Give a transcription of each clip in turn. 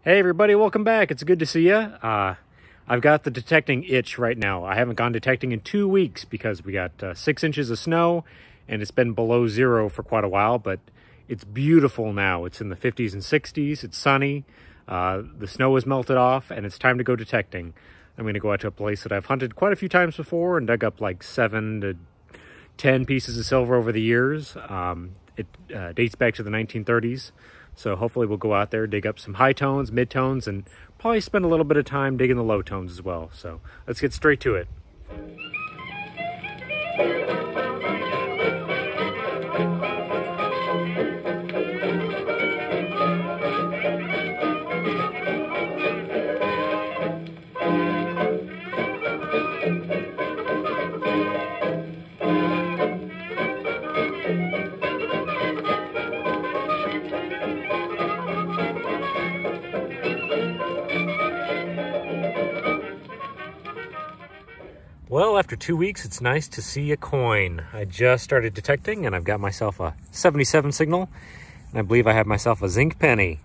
Hey everybody, welcome back. It's good to see you. I've got the detecting itch right now. I haven't gone detecting in 2 weeks because we got 6 inches of snow and it's been below zero for quite a while, but it's beautiful now. It's in the 50s and 60s. It's sunny. The snow has melted off and it's time to go detecting. I'm going to go out to a place that I've hunted quite a few times before and dug up like 7 to 10 pieces of silver over the years. It dates back to the 1930s. So hopefully we'll go out there, dig up some high tones, mid tones, and probably spend a little bit of time digging the low tones as well. So let's get straight to it. Well, after 2 weeks, it's nice to see a coin. I just started detecting and I've got myself a 77 signal and I believe I have myself a zinc penny.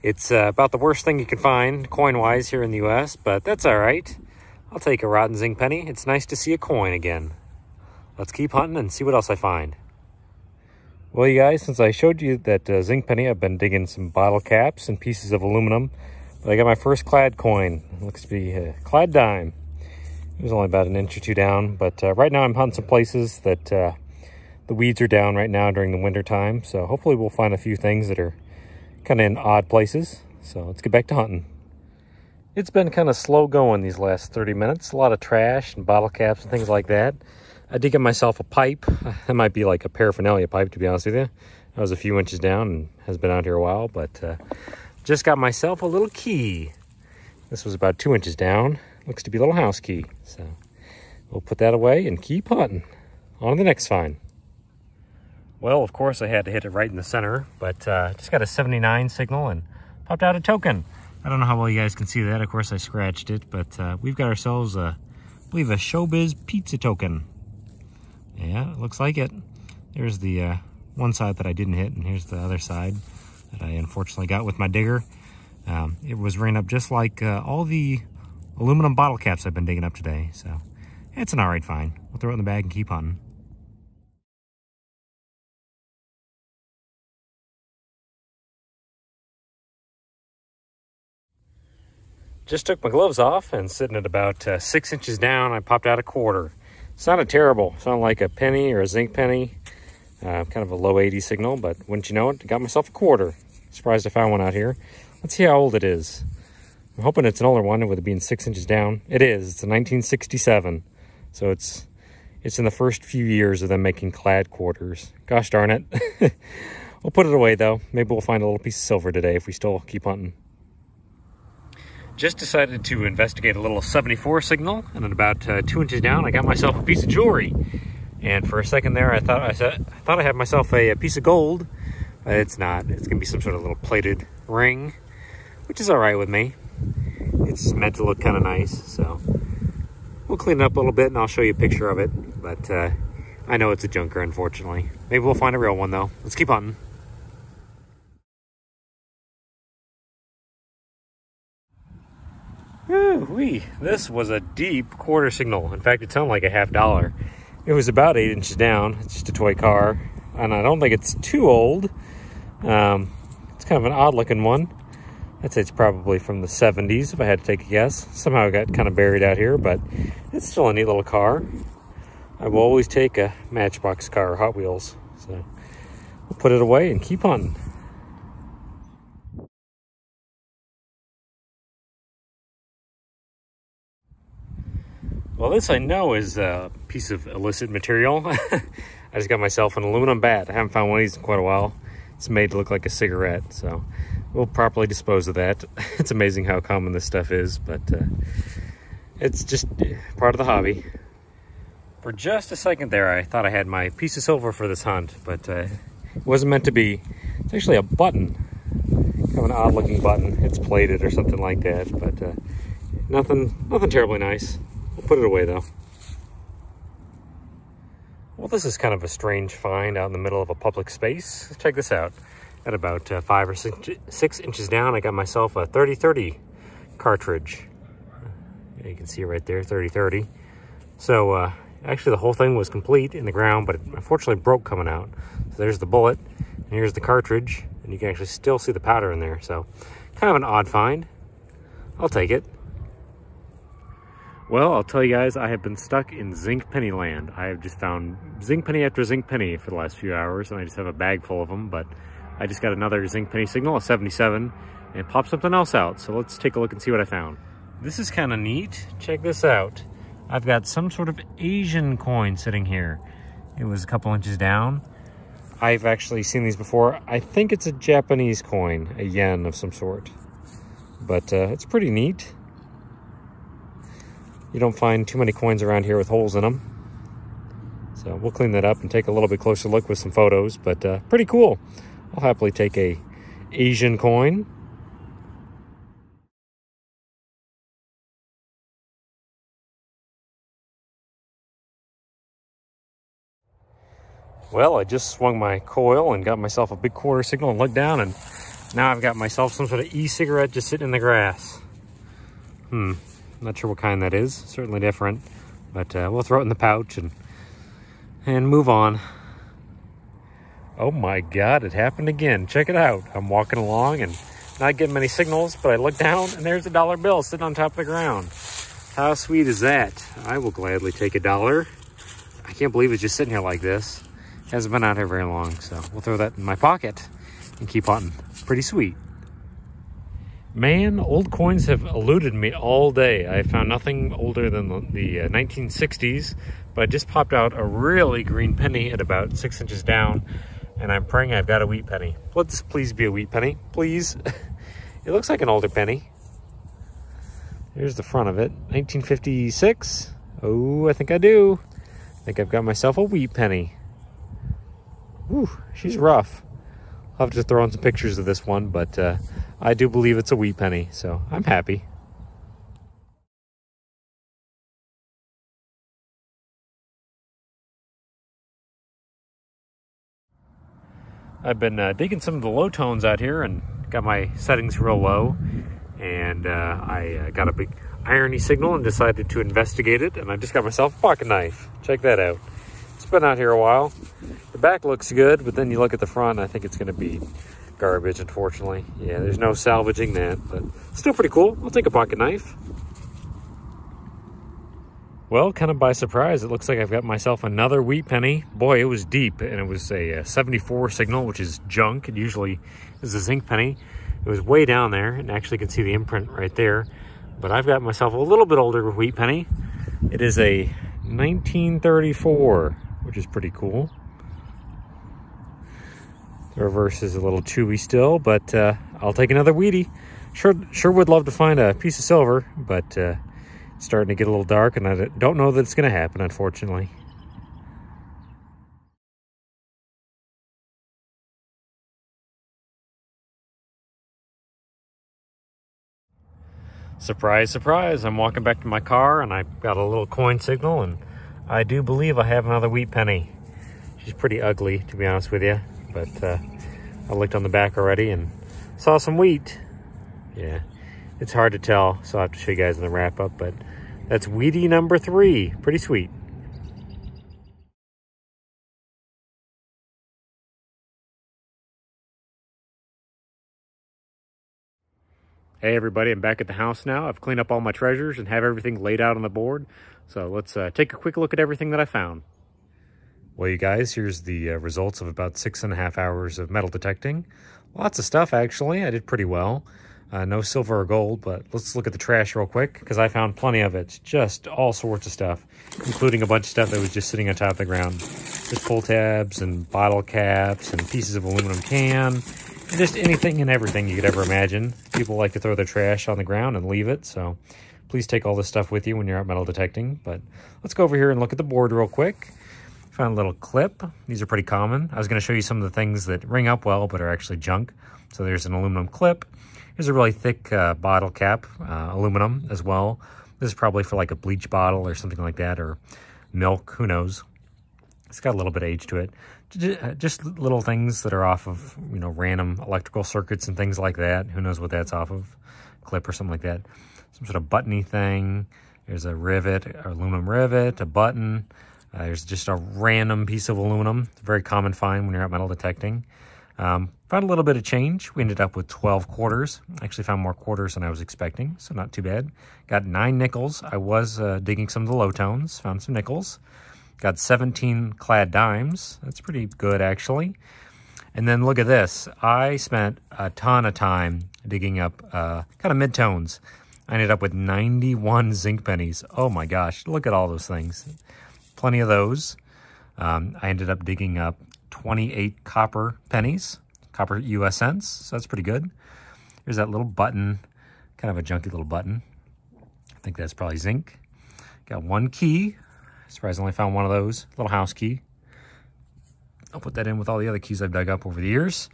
It's about the worst thing you can find coin-wise here in the US, but that's all right. I'll take a rotten zinc penny. It's nice to see a coin again. Let's keep hunting and see what else I find. Well, you guys, since I showed you that zinc penny, I've been digging some bottle caps and pieces of aluminum. But I got my first clad coin. It looks to be a clad dime. It was only about an inch or two down, but right now I'm hunting some places that the weeds are down right now during the winter time. So hopefully we'll find a few things that are kind of in odd places. So let's get back to hunting. It's been kind of slow going these last 30 minutes. A lot of trash and bottle caps and things like that. I did get myself a pipe. That might be like a paraphernalia pipe, to be honest with you. I was a few inches down and has been out here a while, but just got myself a little key. This was about 2 inches down. Looks to be a little house key. So we'll put that away and keep hunting. On to the next find. Well, of course I had to hit it right in the center, but just got a 79 signal and popped out a token. I don't know how well you guys can see that. Of course I scratched it, but we've got ourselves I believe a Showbiz pizza token. Yeah, it looks like it. There's the one side that I didn't hit, and here's the other side that I unfortunately got with my digger. It was ran up just like all the aluminum bottle caps I've been digging up today, so it's an all right find. We'll throw it in the bag and keep hunting. Just took my gloves off and sitting at about 6 inches down, I popped out a quarter. Sounded terrible. Sounded like a penny or a zinc penny. Kind of a low 80 signal, but wouldn't you know it, got myself a quarter. Surprised I found one out here. Let's see how old it is. I'm hoping it's an older one with it being 6 inches down. It is. It's a 1967. So it's in the first few years of them making clad quarters. Gosh darn it. We'll put it away though. Maybe we'll find a little piece of silver today if we still keep hunting. Just decided to investigate a little 74 signal, and at about 2 inches down I got myself a piece of jewelry. And for a second there I thought I had myself a piece of gold, but it's not. It's gonna be some sort of little plated ring, which is all right with me. It's meant to look kind of nice, so we'll clean it up a little bit and I'll show you a picture of it, but I know it's a junker, unfortunately. Maybe we'll find a real one though. Let's keep hunting. Woo-wee. This was a deep quarter signal. In fact, it sounded like a $50. It was about 8 inches down. It's just a toy car, and I don't think it's too old. It's kind of an odd looking one. I'd say it's probably from the 70s if I had to take a guess. Somehow it got kind of buried out here, but it's still a neat little car. I will always take a Matchbox car or Hot Wheels. So we'll put it away and keep hunting. Well, this I know is a piece of illicit material. I just got myself an aluminum bat. I haven't found one of these in quite a while. It's made to look like a cigarette, so we'll properly dispose of that. It's amazing how common this stuff is, but it's just part of the hobby. For just a second there, I thought I had my piece of silver for this hunt, but it wasn't meant to be. It's actually a button, kind of an odd looking button. It's plated or something like that, but nothing terribly nice. We'll put it away though. Well, this is kind of a strange find out in the middle of a public space. Check this out. At about 5 or 6 inches down, I got myself a 30-30 cartridge. You can see it right there, 30-30. So actually the whole thing was complete in the ground, but it unfortunately broke coming out. So there's the bullet, and here's the cartridge, and you can actually still see the powder in there. So kind of an odd find. I'll take it. Well, I'll tell you guys, I have been stuck in zinc penny land. I have just found zinc penny after zinc penny for the last few hours, and I just have a bag full of them, but I just got another zinc penny signal, a 77, and it popped something else out. So let's take a look and see what I found. This is kind of neat. Check this out. I've got some sort of Asian coin sitting here. It was a couple inches down. I've actually seen these before. I think it's a Japanese coin, a yen of some sort. But it's pretty neat. You don't find too many coins around here with holes in them. So we'll clean that up and take a little bit closer look with some photos, but pretty cool. I'll happily take a Asian coin. Well, I just swung my coil and got myself a big quarter signal and looked down, and now I've got myself some sort of e-cigarette just sitting in the grass. Not sure what kind that is. Certainly different, but we'll throw it in the pouch and move on. Oh my God, it happened again. Check it out. I'm walking along and not getting many signals, but I look down and there's a dollar bill sitting on top of the ground. How sweet is that? I will gladly take $1. I can't believe it's just sitting here like this. Hasn't been out here very long, so we'll throw that in my pocket and keep hunting. Pretty sweet. Man, old coins have eluded me all day. I found nothing older than the 1960s, but I just popped out a really green penny at about 6 inches down, and I'm praying I've got a wheat penny. Let this please be a wheat penny, please. It looks like an older penny. Here's the front of it, 1956. Oh, I think I do. I think I've got myself a wheat penny. Whew, she's rough. I'll have to throw in some pictures of this one, but I do believe it's a wheat penny, so I'm happy. I've been digging some of the low tones out here and got my settings real low, and I got a big irony signal and decided to investigate it, and I just got myself a pocket knife. Check that out. It's been out here a while. The back looks good, but then you look at the front, I think it's going to be garbage, unfortunately. Yeah, there's no salvaging that, but still pretty cool. I'll take a pocket knife. Well, kind of by surprise, it looks like I've got myself another wheat penny. Boy, it was deep, and it was a 74 signal, which is junk. It usually is a zinc penny. It was way down there, and actually you can see the imprint right there. But I've got myself a little bit older wheat penny. It is a 1934, which is pretty cool. The reverse is a little chewy still, but I'll take another wheatie. Sure would love to find a piece of silver, but it's starting to get a little dark, and I don't know that it's going to happen, unfortunately. Surprise, surprise. I'm walking back to my car, and I've got a little coin signal, and I do believe I have another wheat penny. She's pretty ugly, to be honest with you. But I looked on the back already and saw some wheat. Yeah, it's hard to tell, so I'll have to show you guys in the wrap up, but that's wheatie number 3. Pretty sweet. Hey everybody, I'm back at the house now. I've cleaned up all my treasures and have everything laid out on the board. So let's take a quick look at everything that I found. Well, you guys, here's the results of about 6.5 hours of metal detecting. Lots of stuff, actually. I did pretty well. No silver or gold, but let's look at the trash real quick, because I found plenty of it. Just all sorts of stuff, including a bunch of stuff that was just sitting on top of the ground. Just pull tabs and bottle caps and pieces of aluminum can. And just anything and everything you could ever imagine. People like to throw their trash on the ground and leave it, so please take all this stuff with you when you're out metal detecting. But let's go over here and look at the board real quick. Found a little clip. These are pretty common. I was going to show you some of the things that ring up well but are actually junk. So there's an aluminum clip. Here's a really thick bottle cap, aluminum as well. This is probably for like a bleach bottle or something like that, or milk, who knows. It's got a little bit of age to it. just little things that are off of, you know, random electrical circuits and things like that. Who knows what that's off of? Clip or something like that. Some sort of buttony thing. There's a rivet, or aluminum rivet, a button. There's just a random piece of aluminum. It's a very common find when you're out metal detecting. Found a little bit of change. We ended up with 12 quarters. Actually found more quarters than I was expecting, so not too bad. Got 9 nickels. I was digging some of the low tones. Found some nickels. Got 17 clad dimes. That's pretty good, actually. And then look at this. I spent a ton of time digging up kind of mid-tones. I ended up with 91 zinc pennies. Oh my gosh, look at all those things. Plenty of those. I ended up digging up 28 copper pennies, copper US cents, so that's pretty good. There's that little button, kind of a junky little button. I think that's probably zinc. Got 1 key. Surprisingly found one of those, little house key. I'll put that in with all the other keys I've dug up over the years.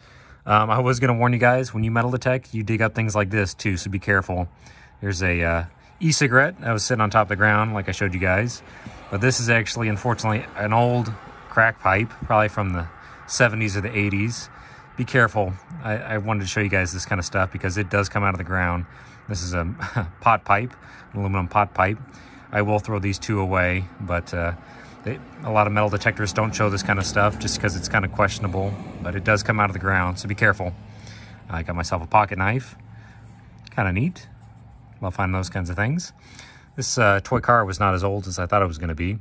I was going to warn you guys, when you metal detect, you dig up things like this too, so be careful. There's a e-cigarette that was sitting on top of the ground, like I showed you guys. But this is actually, unfortunately, an old crack pipe, probably from the 70s or the 80s. Be careful. I wanted to show you guys this kind of stuff because it does come out of the ground. This is a pot pipe, an aluminum pot pipe. I will throw these 2 away, but a lot of metal detectors don't show this kind of stuff just because it's kind of questionable, but it does come out of the ground, so be careful. I got myself a pocket knife. Kind of neat. Love finding those kinds of things. This toy car was not as old as I thought it was going to be.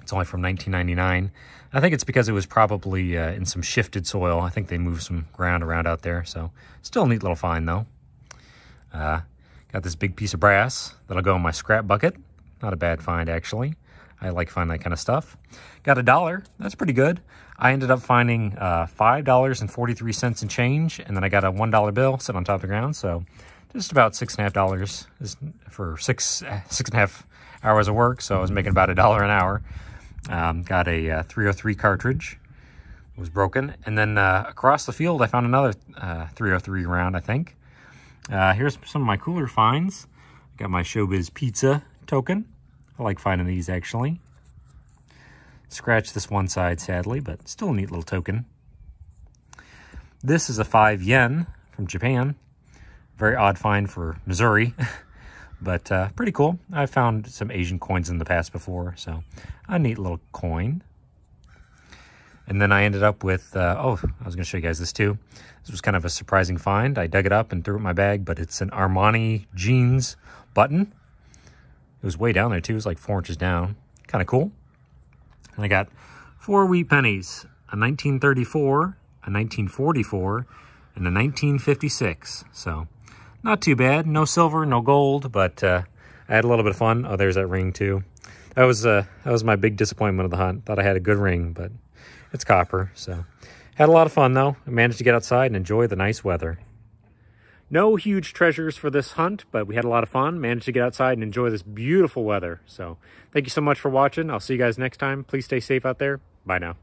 It's only from 1999. I think it's because it was probably in some shifted soil. I think they moved some ground around out there, so still a neat little find though. Got this big piece of brass that'll go in my scrap bucket. Not a bad find, actually. I like finding that kind of stuff. Got $1. That's pretty good. I ended up finding $5.43 in change, and then I got a $1 bill sitting on top of the ground, so just about $6.50 for six and a half hours of work, so I was making about $1 an hour. Got a 303 cartridge. It was broken. And then across the field, I found another 303 round, I think. Here's some of my cooler finds. Got my Showbiz Pizza token. I like finding these, actually. Scratched this one side, sadly, but still a neat little token. This is a 5 yen from Japan. Very odd find for Missouri, but pretty cool. I've found some Asian coins in the past before, so a neat little coin. And then I ended up with, oh, I was going to show you guys this too. This was kind of a surprising find. I dug it up and threw it in my bag, but it's an Armani jeans button. It was way down there too. It was like 4 inches down. Kind of cool. And I got 4 wheat pennies, a 1934, a 1944, and a 1956. So not too bad. No silver, no gold, but I had a little bit of fun. Oh, there's that ring too. That was my big disappointment of the hunt. Thought I had a good ring, but it's copper. So had a lot of fun though. I managed to get outside and enjoy the nice weather. No huge treasures for this hunt, but we had a lot of fun. Managed to get outside and enjoy this beautiful weather. So thank you so much for watching. I'll see you guys next time. Please stay safe out there. Bye now.